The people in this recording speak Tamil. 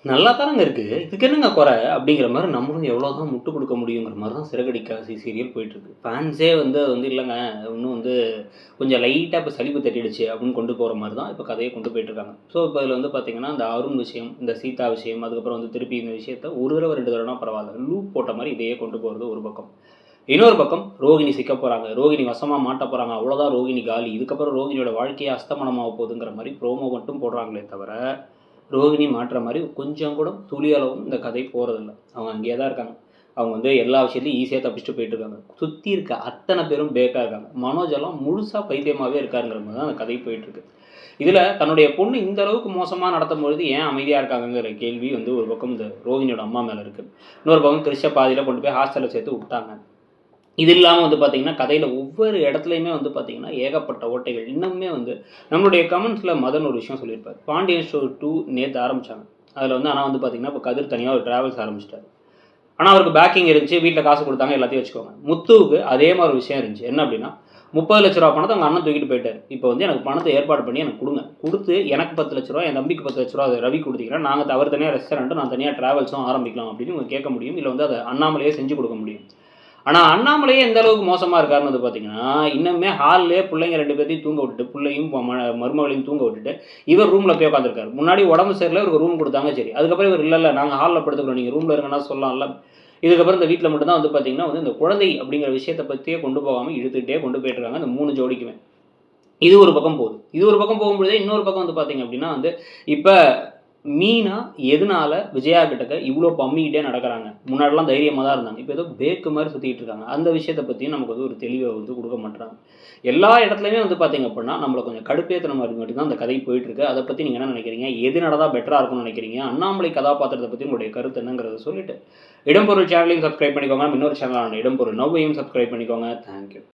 நல்லா தானங்க இருக்கு. இதுக்கு என்னங்க குறை? அப்படிங்கிற மாரி நம்மளும் எவ்வளோ தான் முட்டு குடுக்க முடியுங்கிற மாரி தான் சிறகடிக்க ஆசை சீரியல் போயிட்டுருக்கு. ஃபேன்ஸே வந்து அது வந்து இல்லங்க, இன்னும் வந்து கொஞ்சம் லைட்டா இப்ப சலிப்பு தட்டிடுச்சு அப்படின்னு கொண்டு போற மாரி தான் இப்ப கதைய கொண்டு போயிட்டுருக்காங்க. ஸோ, இப்ப இதுல வந்து பார்த்தீங்கன்னா, இந்த அருண் விஷயம், இந்த சீதா விஷயம், அதுக்கப்புறம் வந்து திருப்பி இந்த விஷயத்த ஒரு தடவ, 2 தடவனா பரவால்ல. லூப் போட்ட மாரி இதையே கொண்டு போறது ஒரு பக்கம். இன்னொரு பக்கம் ரோகிணி சிக்க போறாங்க. ரோகிணி வசமா மாட்ட போறாங்க. அவ்வளோதான் ரோகிணி காலி. இதுக்கப்புறம் ரோகிணியோட வாழ்க்கையே அஸ்தமனமாக போகுதுங்கிற மாரி ப்ரோமோ மட்டும் போடுறாங்களே தவிர, ரோகிணி மாட்ற மாரி கொஞ்சம் கூட துளி அளவும் இந்த கதை போறதில்ல. அவங்க அங்கேயே தான் இருக்காங்க. அவங்க வந்து எல்லா விஷயத்தையும் ஈஸியா தப்பிச்சுட்டு போயிட்டுருக்காங்க. சுத்தி இருக்க அத்தன பேரும் பேக்கா இருக்காங்க. மனோஜ் எல்லாம் முழுசா பைத்தியமாவே இருக்காருங்கிற மாரி தான் அந்த கதை போயிட்டுருக்கு. இதுல தன்னுடைய பொண்ணு இந்த அளவுக்கு மோசமா நடத்தும்பொழுது ஏன் அமைதியா இருக்காங்கங்கிற கேள்வி வந்து ஒரு பக்கம் இந்த ரோகிணியோட அம்மா மேல இருக்கு. இன்னொரு பக்கம் கிறிஷ பாதியில கொண்டு போய் ஹாஸ்டல்ல சேர்த்து விட்டாங்க. இது இல்லாம வந்து பார்த்தீங்கன்னா, கதையில ஒவ்வொரு இடத்துலயுமே வந்து பார்த்தீங்கன்னா, ஏகப்பட்ட ஓட்டைகள். இன்னமுமே வந்து நம்மளுடைய கமெண்ட்ஸ்ல மதன் ஒரு விஷயம் சொல்லியிருப்பாரு. பாண்டியன் ஸ்டோர் 2 நேத்து ஆரம்பிச்சாங்க. அதுல வந்து ஆனா வந்து பார்த்தீங்கன்னா, இப்ப கதிர் தனியா ஒரு டிராவல்ஸ் ஆரம்பிச்சுட்டாரு. ஆனா அவருக்கு பேக்கிங் இருந்துச்சு. வீட்ல காசு குடுத்தாங்க. எல்லாத்தையும் வச்சுக்கோங்க. முத்துவுக்கு அதே மாரி ஒரு விஷயம் இருந்துச்சு. என்ன அப்டின்னா, ரூ. 30,00,000 பணத்த அவங்க அண்ணன் தூக்கிட்டு போயிட்டாரு. இப்ப வந்து எனக்கு பணத்த ஏற்பாடு பண்ணி எனக்கு குடுங்க. குடுத்து எனக்கு ரூ. 10,00,000 என் தம்பிக்கு ரூ. 10,00,000 அத ரவி குடுத்தீங்கன்னா, நாங்க அவர் தனியா ரெஸ்டாரண்ட், நான் தனியா டிராவல்ஸும் ஆரம்பிக்கலாம் அப்டின்னு இவங்க கேட்க முடியும். இல்ல வந்து அத அண்ணாமலையே செஞ்சு குடுக்க முடியும். ஆனா, அண்ணாமலையே எந்த அளவுக்கு மோசமா இருக்காருன்னு வந்து பார்த்தீங்கன்னா, இன்னுமே ஹால்லயே புள்ளைங்க 2 பேத்தையும் தூங்க விட்டுட்டு, புள்ளையும் மருமகளையும் தூங்க விட்டுட்டு, இவர் ரூம்ல போய் உட்காந்துருக்காரு. முன்னாடி உடம்பு சரியில்ல, இவருக்கு ரூம் குடுத்தாங்க சரி. அதுக்கப்புறம் இவர் இல்ல, இல்ல நாங்க ஹால்ல படுத்துக்கிறோம். நீங்க ரூம்ல இருங்கன்னா சொல்லலாம்ல. இதுக்கப்புறம் இந்த வீட்ல மட்டும் தான் வந்து பார்த்தீங்கன்னா, வந்து இந்த குழந்தை அப்படிங்கிற விஷயத்த பத்தியே கொண்டு போகாம இழுத்துக்கிட்டே கொண்டு போயிட்டு இருக்காங்க, இந்த 3 ஜோடிக்குமே. இது ஒரு பக்கம் போகுது. இது ஒரு பக்கம் போகும்பொழுதே, இன்னொரு பக்கம் வந்து பார்த்தீங்க அப்படின்னா வந்து, இப்ப மீனா எதனால விஜயா கிட்டக்க இவ்ளோ பம்மிக்கிட்டே நடக்குறாங்க? முன்னாடிலாம் தைரியமா தான் இருந்தாங்க. இப்ப ஏதோ பேக்கு மாரி சுத்திட்டு இருக்காங்க. அந்த விஷயத்த பத்தியும் நமக்கு வந்து ஒரு தெளிவ வந்து குடுக்க மாட்றாங்க. எல்லா இடத்துலயுமே வந்து பார்த்தீங்க அப்படின்னா, நம்மள கொஞ்சம் கடுப்பேத்துற மாரி மட்டும் தான் அந்த கதை போயிட்டுருக்கு. அத பத்தி நீங்க என்ன நினைக்கிறீங்க? எது நடந்தா பெட்டரா இருக்கும்னு நினைக்கிறீங்க? அண்ணாமலை கதாபாத்திரத்த பத்தி உங்களுடைய கருத்து என்னங்கிறத சொல்லிட்டு, இடம்பொருள் சேனலையும் சப்ஸ்கிரைப் பண்ணிக்கோங்க. இன்னொரு சேனலான இடம்பொருள் நவ்வையும் சப்ஸ்கிரைப் பண்ணிக்கோங்க. Thank you.